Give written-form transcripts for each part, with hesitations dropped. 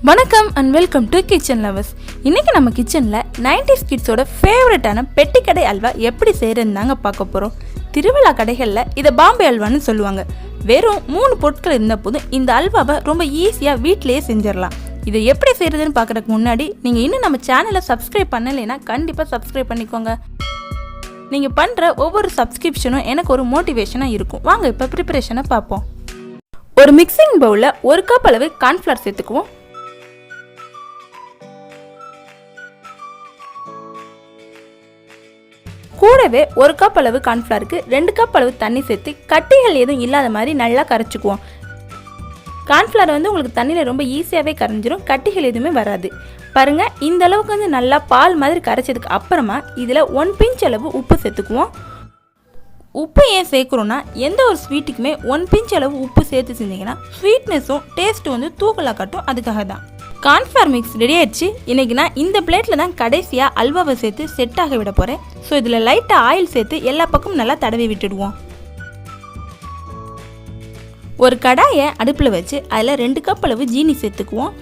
வணக்கம் and welcome to kitchen lovers. இன்றைக்கி நம்ம கிச்சனில் 90s கிட்ஸோட ஃபேவரட்டான பெட்டி கடை அல்வா எப்படி செய்கிறதுன்னு தாங்க பார்க்க போகிறோம். திருவிழா கடைகளில் இதை பாம்பே அல்வான்னு சொல்லுவாங்க. வெறும் 3 பொருட்கள் இருந்த போதும் இந்த அல்வாவை ரொம்ப ஈஸியாக வீட்டிலேயே செஞ்சிடலாம். இதை எப்படி செய்கிறதுன்னு பார்க்குறதுக்கு முன்னாடி நீங்கள் இன்னும் நம்ம சேனலை சப்ஸ்கிரைப் பண்ணலைன்னா கண்டிப்பாக சப்ஸ்கிரைப் பண்ணிக்கோங்க. நீங்கள் பண்ணுற ஒவ்வொரு சப்ஸ்கிரிப்ஷனும் எனக்கு ஒரு மோட்டிவேஷனாக இருக்கும். வாங்க இப்போ ப்ரிப்பரேஷனை பார்ப்போம். ஒரு மிக்சிங் பவுலில் 1 கப் அளவு கார்ன்ஃப்ளவர் சேர்த்துக்குவோம். கூடவே 1 கப் அளவு கார்ன்ஃப்ளவருக்கு 2 கப் அளவு தண்ணி சேர்த்து கட்டிகள் எதுவும் இல்லாத மாதிரி நல்லா கரைச்சிக்குவோம். கார்ன்ஃப்ளவர் உங்களுக்கு தண்ணியில் ரொம்ப ஈஸியாகவே கரைஞ்சிரும், கட்டிகள் எதுவுமே வராது. பாருங்கள், இந்த அளவுக்கு நல்லா பால் மாதிரி கரைச்சதுக்கு அப்புறமா இதில் 1 பிஞ்ச் அளவு உப்பு சேர்த்துக்குவோம். உப்பு ஏன் சேர்க்குறோன்னா, எந்த ஒரு ஸ்வீட்டுக்குமே 1 பிஞ்ச் அளவு உப்பு சேர்த்து செஞ்சிங்கன்னா ஸ்வீட்னஸும் டேஸ்ட்டும் தூக்கலாக காட்டும். அதுக்காக தான். கார்ன்ஃப்ளவர் மிக்ஸ் ரெடி ஆயிடுச்சு. இன்றைக்கி நான் இந்த பிளேட்டில் தான் கடைசியாக அல்வாவை சேர்த்து செட் ஆக விட போகிறேன். ஸோ இதில் லைட்டாக ஆயில் சேர்த்து எல்லா பக்கமும் நல்லா தடவி விட்டுடுவோம். ஒரு கடாயை அடுப்பில் வச்சு அதில் 2 கப் அளவு ஜீனி சேர்த்துக்குவோம்.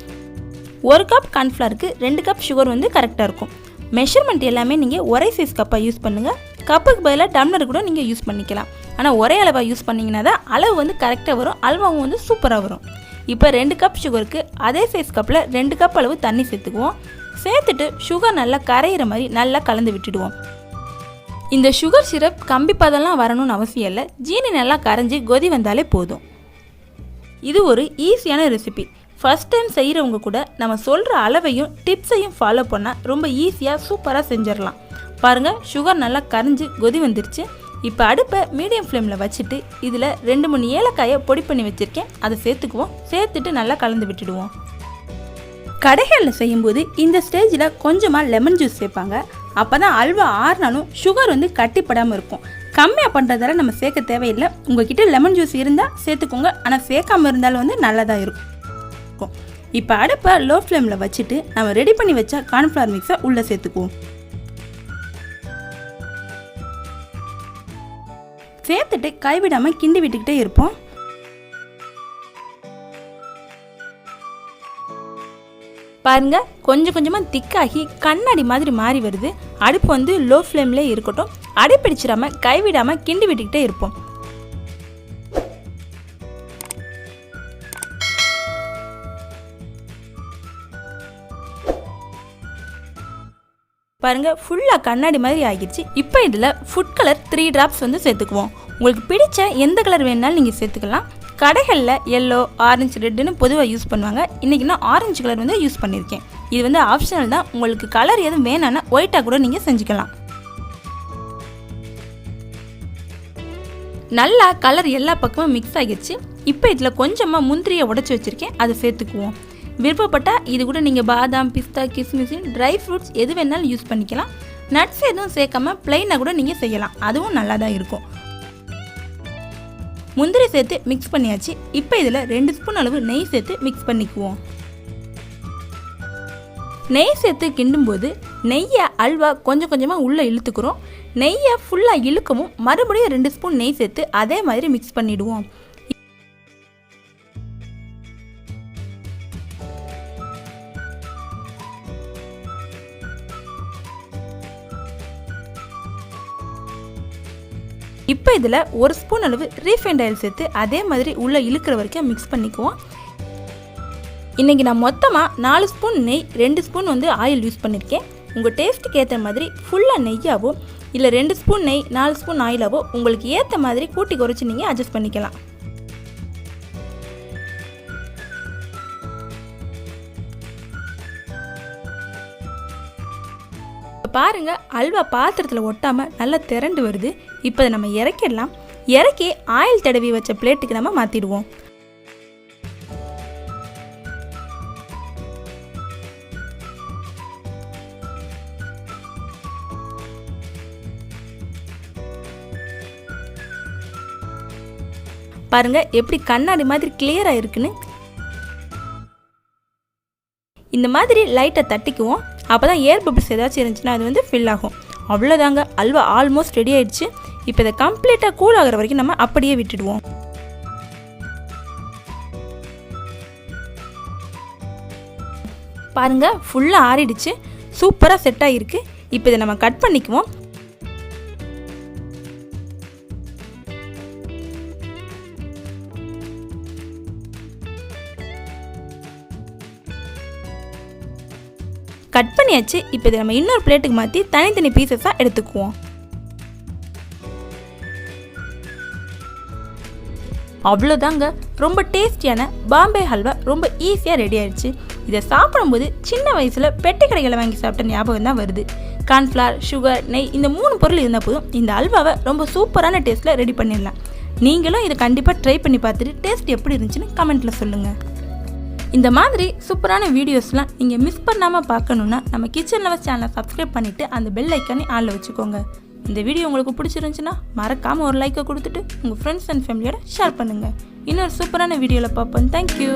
1 கப் கார்ன்ஃப்ளவருக்கு 2 கப் சுகர் கரெக்டாக இருக்கும். மெஷர்மெண்ட் எல்லாமே நீங்கள் ஒரே சைஸ் கப்பாக யூஸ் பண்ணுங்கள். கப்புக்கு பதிலாக டம்ளர் கூட நீங்கள் யூஸ் பண்ணிக்கலாம். ஆனால் ஒரே அளவாக யூஸ் பண்ணிங்கன்னா தான் அளவு கரெக்டாக வரும், அல்வாவும் சூப்பராக வரும். இப்போ 2 கப் சுகருக்கு அதே சைஸ் கப்பில் 2 கப் அளவு தண்ணி சேர்த்துக்குவோம். சேர்த்துட்டு சுகர் நல்லா கரையிற மாதிரி நல்லா கலந்து விட்டுடுவோம். இந்த சுகர் சிரப் கம்பி பதம்லாம் வரணும்னு அவசியம் இல்லை. ஜீனி நல்லா கரைஞ்சி கொதி வந்தாலே போதும். இது ஒரு ஈஸியான ரெசிபி. ஃபஸ்ட் டைம் செய்கிறவங்க கூட நம்ம சொல்கிற அளவையும் டிப்ஸையும் ஃபாலோ பண்ணால் ரொம்ப ஈஸியாக சூப்பராக செஞ்சிடலாம். பாருங்கள், சுகர் நல்லா கரைஞ்சி கொதி வந்துருச்சு. இப்போ அடுப்பை மீடியம் ஃப்ளேமில் வச்சுட்டு இதில் 2-3 ஏலக்காயை பொடி பண்ணி வச்சுருக்கேன், அதை சேர்த்துக்குவோம். சேர்த்துட்டு நல்லா கலந்து விட்டுடுவோம். கடைகளில் செய்யும்போது இந்த ஸ்டேஜில் கொஞ்சமாக லெமன் ஜூஸ் சேர்ப்பாங்க. அப்போ தான் அல்வா ஆறுனாலும் சுகர் கட்டிப்படாமல் இருக்கும். கம்மியாக பண்ணுறதால நம்ம சேர்க்க தேவையில்லை. உங்ககிட்ட லெமன் ஜூஸ் இருந்தால் சேர்த்துக்கோங்க, ஆனால் சேர்க்காமல் இருந்தாலும் நல்லதாக இருக்கும். இப்போ அடுப்பை லோ ஃப்ளேமில் வச்சுட்டு நம்ம ரெடி பண்ணி வச்ச கார்ன்ஃப்ளவர் மிக்ஸை உள்ளே சேர்த்துக்குவோம். சேர்த்துட்டு கைவிடாமல் கிண்டி விட்டுக்கிட்டே இருப்போம். பாருங்க, கொஞ்சம் கொஞ்சமாக திக்காகி கண்ணாடி மாதிரி மாறி வருது. அடுப்பு லோ ஃப்ளேம்லேயே இருக்கட்டும். அடிப்பிடிச்சிடாம கைவிடாமல் கிண்டி விட்டுக்கிட்டே இருப்போம். பாருங்க, ஃபுல்லாக கண்ணாடி மாதிரி ஆகிடுச்சு. இப்போ இதில் ஃபுட் கலர் 3 ட்ராப்ஸ் சேர்த்துக்குவோம். உங்களுக்கு பிடிச்ச எந்த கலர் வேணுனாலும் நீங்கள் சேர்த்துக்கலாம். கடைகளில் எல்லோ, ஆரஞ்சு, ரெட்டுன்னு பொதுவாக யூஸ் பண்ணுவாங்க. இன்றைக்கி நான் ஆரஞ்சு கலர் யூஸ் பண்ணியிருக்கேன். இது ஆப்ஷனல் தான். உங்களுக்கு கலர் எதுவும் வேணான்னா ஒயிட்டாக கூட நீங்கள் செஞ்சுக்கலாம். நல்லா கலர் எல்லா பக்கமும் மிக்ஸ் ஆகிடுச்சு. இப்போ இதில் கொஞ்சமாக முந்திரியை உடச்சி வச்சுருக்கேன், அதை சேர்த்துக்குவோம். விருப்பப்பட்டால் இது கூட நீங்கள் பாதாம், பிஸ்தா, கிஸ்மிஸ், ட்ரை ஃப்ரூட்ஸ் எது வேணாலும் யூஸ் பண்ணிக்கலாம். நட்ஸ் எதுவும் சேர்க்காம பிளைனாக கூட நீங்கள் செய்யலாம், அதுவும் நல்லா தான் இருக்கும். முந்திரி சேர்த்து மிக்ஸ் பண்ணியாச்சு. இப்போ இதில் 2 ஸ்பூன் அளவு நெய் சேர்த்து மிக்ஸ் பண்ணிக்குவோம். நெய் சேர்த்து கிண்டும்போது நெய்யை அல்வா கொஞ்சம் கொஞ்சமாக உள்ளே இழுத்துக்கிறோம். நெய்யை ஃபுல்லாக இழுக்கவும் மறுபடியும் 2 ஸ்பூன் நெய் சேர்த்து அதே மாதிரி மிக்ஸ் பண்ணிவிடுவோம். இப்போ இதில் 1 ஸ்பூன் அளவு ரீஃபைண்ட் ஆயில் சேர்த்து அதே மாதிரி உள்ளே இழுக்கிற வரைக்கும் மிக்ஸ் பண்ணிக்குவோம். இன்றைக்கி நான் மொத்தமாக 4 ஸ்பூன் நெய், 2 ஸ்பூன் ஆயில் யூஸ் பண்ணியிருக்கேன். உங்கள் டேஸ்ட்டுக்கு ஏற்ற மாதிரி ஃபுல்லாக நெய்யாவோ இல்லை 2 ஸ்பூன் நெய் 4 ஸ்பூன் ஆயிலாவோ உங்களுக்கு ஏற்ற மாதிரி கூட்டி குறைச்சி நீங்கள் அட்ஜஸ்ட் பண்ணிக்கலாம். பாருங்க, அல்வா பாத்திரத்தில் ஒட்டாமல் நல்லா திரண்டு வருது. இப்போ அதை நம்ம இறக்கிடலாம். இறக்கி ஆயில் தடவி வச்ச பிளேட்டுக்கு நம்ம மாற்றிடுவோம். பாருங்க, எப்படி கண்ணாடி மாதிரி கிளியராக இருக்குன்னு. இந்த மாதிரி லைட்டை தட்டிக்குவோம். அப்போ தான் ஏர் பபிள்ஸ் ஏதாச்சும் இருந்துச்சுன்னா அது ஃபில் ஆகும். அவ்வளோதாங்க, அல்வா ஆல்மோஸ்ட் ரெடி ஆயிடுச்சு. இப்போ இதை கம்ப்ளீட்டாக கூல் ஆகிற வரைக்கும் நம்ம அப்படியே விட்டுடுவோம். பாருங்கள் ஃபுல்லாக ஆறிடுச்சு, சூப்பராக செட் ஆகிருக்கு. இப்போ இதை நம்ம கட் பண்ணிக்குவோம். கட் பண்ணியாச்சு. இப்போ இதை நம்ம இன்னொரு பிளேட்டுக்கு மாற்றி தனித்தனி பீசஸாக எடுத்துக்குவோம். அவ்வளோதாங்க, ரொம்ப டேஸ்டியான பாம்பே ஹல்வா ரொம்ப ஈஸியாக ரெடி ஆயிடுச்சு. இதை சாப்பிடும்போது சின்ன வயசில் பெட்டி கடைகளை வாங்கி சாப்பிட்ட ஞாபகம் தான் வருது. கார்ன்ஃப்ளவர், சுகர், நெய் இந்த 3 பொருள் இருந்தால் போதும் இந்த அல்வாவை ரொம்ப சூப்பரான டேஸ்ட்டில் ரெடி பண்ணிடலாம். நீங்களும் இதை கண்டிப்பாக ட்ரை பண்ணி பார்த்துட்டு டேஸ்ட் எப்படி இருந்துச்சுன்னு கமெண்ட்டில் சொல்லுங்கள். இந்த மாதிரி சூப்பரான வீடியோஸ்லாம் நீங்கள் மிஸ் பண்ணாமல் பார்க்கணுன்னா நம்ம கிச்சன் லவர்ஸ் சேனலை சப்ஸ்கிரைப் பண்ணிவிட்டு அந்த பெல் ஐக்கானே ஆனில் வச்சுக்கோங்க. இந்த வீடியோ உங்களுக்கு பிடிச்சிருந்துச்சுன்னா மறக்காமல் ஒரு லைக்கை கொடுத்துட்டு உங்கள் ஃப்ரெண்ட்ஸ் அண்ட் ஃபேமிலியோட ஷேர் பண்ணுங்கள். இன்னொரு சூப்பரான வீடியோவில் பார்ப்போம். தேங்க்யூ.